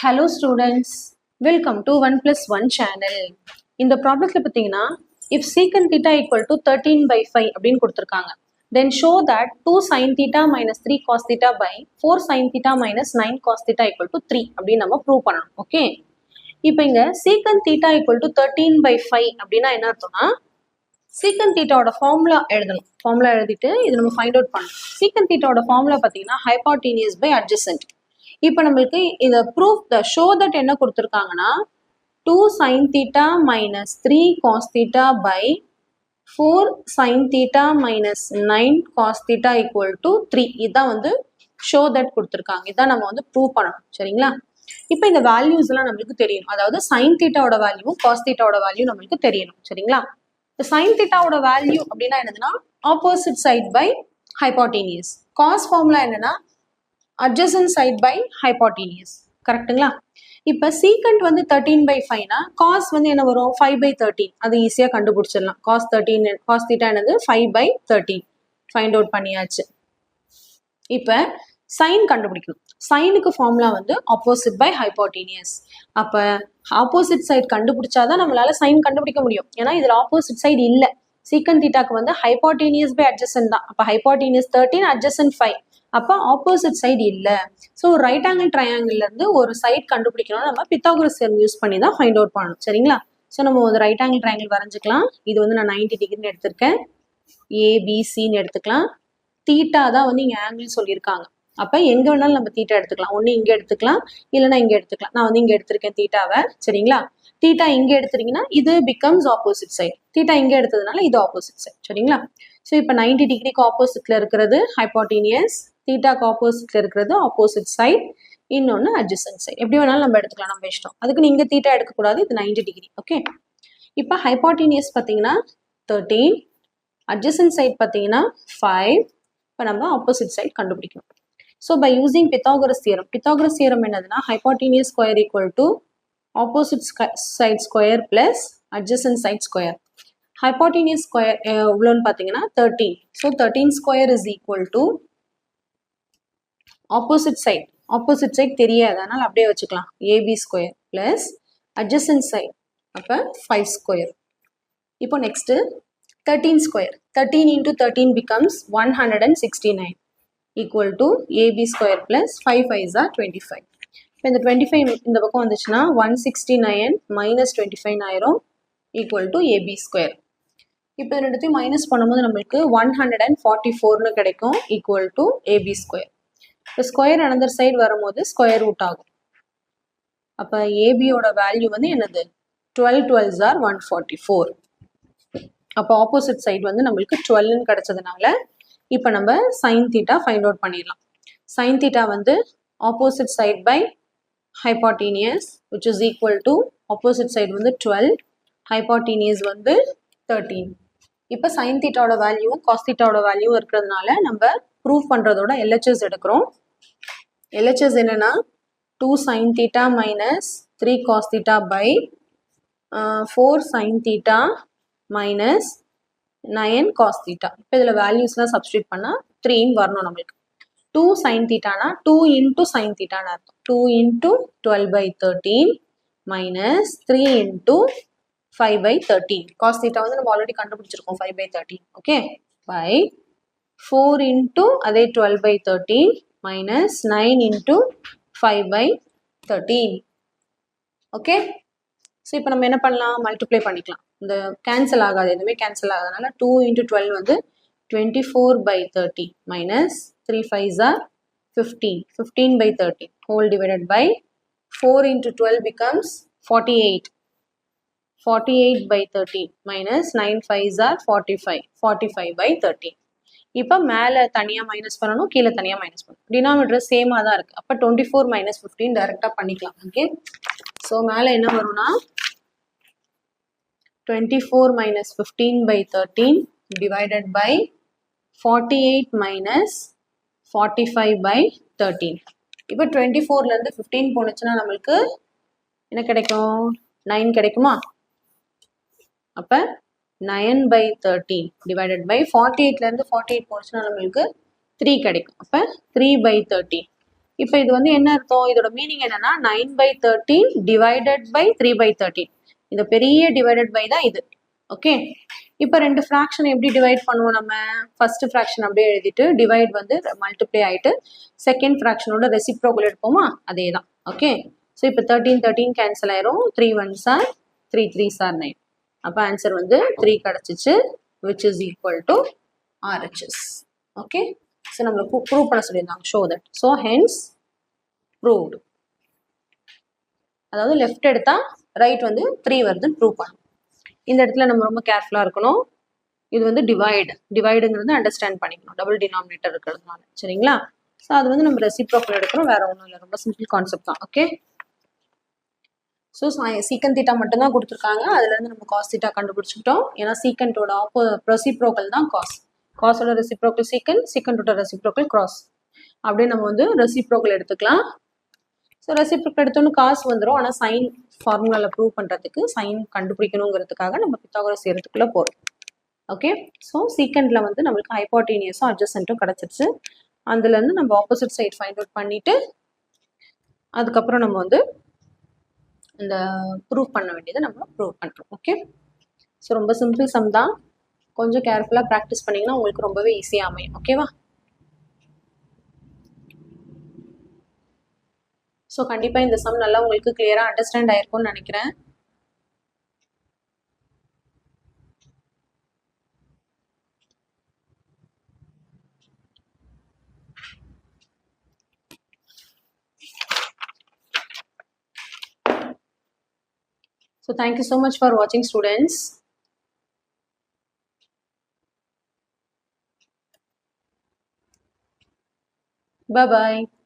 Hello students, welcome to 1 plus 1 channel. இந்த ப்ராப்ளத்தில் பார்த்தீங்கன்னா if secant theta equal to 13 by 5 அப்படின்னு கொடுத்துருக்காங்க, then show that 2 sin theta minus 3 cos theta by 4 sin theta minus 9 cos theta equal to 3 அப்படின்னு நம்ம prove பண்ணணும். Okay, இப்போ இங்கே secant theta equal to 13 by 5 அப்படின்னா என்ன அர்த்தம்னா secant thetaவோட ஃபார்முலா எழுதணும். ஃபார்முலா எழுதிட்டு இது நம்ம ஃபைண்ட் அவுட் பண்ணணும். secant thetaவோட ஃபார்முலா பார்த்தீங்கன்னா hypotenuse by adjacent. இப்போ நம்மளுக்கு இந்த ப்ரூஃப் ஷோ தட் என்ன கொடுத்துருக்காங்கன்னா 2 sin theta minus 3 cos theta by 4 sin theta minus 9 cos theta equal to 3. இதுதான் வந்து ஷோ தட் கொடுத்துருக்காங்க. இதான் நம்ம வந்து ப்ரூவ் பண்ணணும். சரிங்களா? இப்போ இந்த வேல்யூஸ் எல்லாம் நம்மளுக்கு தெரியணும். அதாவது sin thetaவோட வேல்யூ cos thetaவோட வேல்யூ நம்மளுக்கு தெரியணும். சரிங்களா? இந்த sin thetaவோட வேல்யூ அப்படின்னா என்னதுன்னா opposite side by hypotenuse. cos formula என்னன்னா adjacent side by hypotenuse. கரெக்ட்டுங்களா? இப்போ secant வந்து 13 by 5னா cos வந்து என்ன வரும் 5 by 13. அது ஈஸியாக கண்டுபிடிச்சிடலாம். cos theta என்னது 5 by 13 ஃபைண்ட் அவுட் பண்ணியாச்சு. இப்போ sin கண்டுபிடிக்கணும். சைனுக்கு ஃபார்முலா வந்து ஆப்போசிட் பை ஹைப்போட்டீனியஸ். அப்போ ஆப்போசிட் சைட் கண்டுபிடிச்சாதான் நம்மளால சைன் கண்டுபிடிக்க முடியும். ஏன்னா இதில் ஆப்போசிட் சைடு இல்லை. secant thetaக்கு வந்து hypotenuse by adjacent தான். அப்போ hypotenuse 13 adjacent 5. அப்போ ஆப்போசிட் சைடு இல்லை. ஸோ ரைட் ஆங்கிள் ட்ரையாங்கிள் இருந்து ஒரு சைட் கண்டுபிடிக்கணும். நம்ம பித்தாகோரஸ் தியரம் யூஸ் பண்ணி தான் ஃபைண்ட் அவுட் பண்ணணும். சரிங்களா? ஸோ நம்ம ஒரு ரைட் ஆங்கிள் ட்ரையாங்கிள் வரைஞ்சிக்கலாம். இது வந்து நான் 90 டிகிரின்னு எடுத்திருக்கேன். ஏபிசின்னு எடுத்துக்கலாம். தீட்டா தான் வந்து இங்கே ஆங்கிள் சொல்லியிருக்காங்க. அப்போ எங்கே வேணாலும் நம்ம தீட்டா எடுத்துக்கலாம். ஒன்று இங்கே எடுத்துக்கலாம், இல்லைன்னா இங்கே எடுத்துக்கலாம். நான் வந்து இங்கே எடுத்திருக்கேன் தீட்டாவை. சரிங்களா? தீட்டா இங்கே எடுத்துட்டீங்கன்னா இது பிகம்ஸ் ஆப்போசிட் சைட். தீட்டா இங்கே எடுத்ததுனால இது ஆப்போசிட் சைட். சரிங்களா? ஸோ இப்போ 90 டிகிரிக்கு ஆப்போசிட்ல இருக்கிறது ஹைப்போட்டீனியஸ், தீட்டாக்கு ஆப்போசிட்ல இருக்கிறது ஆப்போசிட் சைட், இன்னொன்று அட்ஜசன்ட் சைட். எப்படி வேணாலும் நம்ம எடுத்துக்கலாம், நம்ம இஷ்டம். அதுக்கு நீங்க தீட்டா எடுக்கக்கூடாது, இது 90 டிகிரி. ஓகே, இப்போ ஹைப்போட்டீனியஸ் பார்த்தீங்கன்னா 13, அட்ஜசன்ட் சைட் பார்த்தீங்கன்னா 5. இப்போ நம்ம ஆப்போசிட் சைட் கண்டுபிடிக்கணும். So by using Pythagoras theorem என்னதுன்னா hypotenuse square equal to opposite side square plus adjacent side square. hypotenuse square எவ்வளோன்னு பார்த்தீங்கன்னா 13. So 13 square is equal to opposite side தெரியாது, அதனால் அப்படியே வச்சுக்கலாம். AB square plus adjacent side அப்போ 5 square. இப்போ next 13 square. 13 into 13 becomes 169 equal to AB square plus 5 5s are 25. இப்போ இந்த 25 இந்த பக்கம் வந்துச்சுன்னா 169 மைனஸ் 25 ஆயிரும் ஈக்குவல் டு ஏபி ஸ்கொயர். இப்போ ரெண்டுத்தையும் மைனஸ் பண்ணும்போது நம்மளுக்கு 144ன்னு கிடைக்கும் ஈக்குவல் டு ஏபி ஸ்கொயர். இப்போ ஸ்கொயர் அனதர் சைடு வரும்போது ஸ்கொயர் ரூட் ஆகும். அப்போ ஏபியோட வேல்யூ வந்து என்னது 12 12s are 144. அப்போ ஆப்போசிட் சைடு வந்து நம்மளுக்கு 12ன்னு கிடைச்சதுனால இப்போ நம்ம சைன் தீட்டா ஃபைண்ட் அவுட் பண்ணிடலாம். சைன் தீட்டா வந்து opposite side by hypotenuse which is equal to opposite side வந்து 12, ஹைப்போட்டீனியஸ் வந்து 13. இப்போ சைன் தீட்டாவோட வேல்யூவும் காஸ் தீட்டாவோட வேல்யூவும் இருக்கிறதுனால நம்ம ப்ரூவ் பண்ணுறதோட எல்ஹெச்எஸ் எடுக்கிறோம். எல்ஹெச்எஸ் என்னன்னா 2 sine theta minus 3 cos theta by 4 sine theta minus 9 cos theta. இப்போ இதில் வேல்யூஸ்லாம் சப்ஸ்டியூட் பண்ணால் 3 வரணும் நம்மளுக்கு. 2 சைன் தீட்டானா 2 இன்டூ சைன் தீட்டான்னு அர்த்தம். 2 into 12 by 13 minus 3 into 5 by 13. cos theta வந்து நம்ம ஆல்ரெடி கண்டுபிடிச்சிருக்கோம் 5 by 13. ஓகே, by 4 இன்டூ அதே 12 by 13 minus 9 into 5 by 13. Okay, so இப்போ நம்ம என்ன பண்ணலாம், மல்டிப்ளை பண்ணிக்கலாம். இந்த கேன்சல் ஆகாது, எதுவுமே கேன்சல் ஆகாதனால 2 இன்டூ 12 வந்து 24 by 30 minus 3 5s are 15. 15 by 30 whole divided by 4 into 12 becomes 48. 48 by 30 minus 9 5s are 45. 45 by 30. இப்போ மேலே தனியாக மைனஸ் பண்ணணும், கீழே தனியாக மைனஸ் பண்ணணும். டினாமினேட்டர் சேமாக தான் இருக்குது. அப்போ 24 மைனஸ் 15 டைரெக்டாக பண்ணிக்கலாம். ஓகே, ஸோ மேலே என்ன வரும்னா 24 minus 15 by 13 divided by 48 minus 45 by 13. இப்போ 24லேருந்து 15 போனுச்சுன்னா நம்மளுக்கு என்ன கிடைக்கும், 9 கிடைக்குமா? அப்போ 9 by 13 divided by 48லேருந்து 48 போனுச்சுன்னா நம்மளுக்கு 3 கிடைக்கும். அப்போ 3 by 13. இப்போ இது வந்து என்ன அர்த்தம், இதோட மீனிங் என்னன்னா 9/13 டிவைடட் பை 3/13. இந்த பெரிய டிவைடட் பை தான் இது. ஓகே, இப்போ ரெண்டு ஃப்ராக்ஷன் எப்படி டிவைட் பண்ணுவோம், நம்ம ஃபர்ஸ்ட் ஃப்ராக்ஷன் அப்படியே எழுதிட்டு டிவைட் வந்து மல்டிப்ளை ஆயிட்டு செகண்ட் ஃப்ராக்ஷனோட ரெசிப்ரோக்கல் எடுப்போமா, அதே தான். ஓகே, ஸோ இப்போ 13 கேன்சல் ஆயிரும், 3 1s are 3 3s are 9. அப்போ ஆன்சர் வந்து 3 கிடச்சிச்சு, which is equal to RHS. Okay, so நம்மளுக்கு ப்ரூவ் பண்ண சொல்லியிருந்தாங்க, show that. So hence proved. அதாவது லெஃப்ட் எடுத்தா ரைட் வந்து 3 வருதுன்னு ப்ரூவ் பண்ணணும். இந்த இடத்துல நம்ம ரொம்ப கேர்ஃபுல்லாக இருக்கணும். இது வந்து டிவைடுங்கிறது அண்டர்ஸ்டாண்ட் பண்ணிக்கணும், டபுள் டினாமினேட்டர் இருக்கிறதுனால. சரிங்களா? ஸோ அது வந்து நம்ம ரெசிப்ரோக்கல் எடுக்கிறோம், வேற ஒன்றும் இல்லை, ரொம்ப சிம்பிள் கான்செப்ட் தான். ஓகே, ஸோ சீக்கன் தீட்டா மட்டும்தான் கொடுத்துருக்காங்க, அதுலேருந்து நம்ம காஸ் தீட்டா கண்டுபிடிச்சிக்கிட்டோம். ஏன்னா சீக்கண்டோட ரெசிப்ரோக்கல் தான் காஸ், காஸோட ரெசிப்ரோக்கல் சீக்கன், சீக்கண்டோட ரெசிப்ரோக்கல் கிராஸ். அப்படியே நம்ம வந்து ரெசிப்ரோக்கல் எடுத்துக்கலாம். ஸோ ரெசிப்ரோக்கல் எடுத்தோன்னு காசு வந்துடும், ஆனால் சைன் ஃபார்முலாவில் ப்ரூவ் பண்ணுறதுக்கு சைன் கண்டுபிடிக்கணுங்கிறதுக்காக நம்ம பித்தாகரஸ் செய்கிறதுக்குள்ளே போகிறோம். ஓகே, ஸோ சீக்கண்டில் வந்து நம்மளுக்கு ஹைப்போட்டீனியஸும் அட்ஜசன்ட்டும் கிடச்சிருச்சு. அதுலேருந்து நம்ம ஆப்போசிட் சைட் ஃபைண்ட் அவுட் பண்ணிவிட்டு அதுக்கப்புறம் நம்ம வந்து இந்த ப்ரூவ் பண்ண வேண்டியதை நம்ம ப்ரூவ் பண்ணுறோம். ஓகே, ஸோ ரொம்ப சிம்பிள் சம் தான், கொஞ்சம் கேர்ஃபுல்லாக ப்ராக்டிஸ் பண்ணிங்கன்னா உங்களுக்கு ரொம்பவே ஈஸியாக அமையும். ஓகேவா? ஸோ கண்டிப்பாக இந்த சம் நல்லா உங்களுக்கு கிளியராக அண்டர்ஸ்டாண்ட் ஆயிருக்கும்னு நினைக்கிறேன். So thank you so much for watching, students. Bye bye.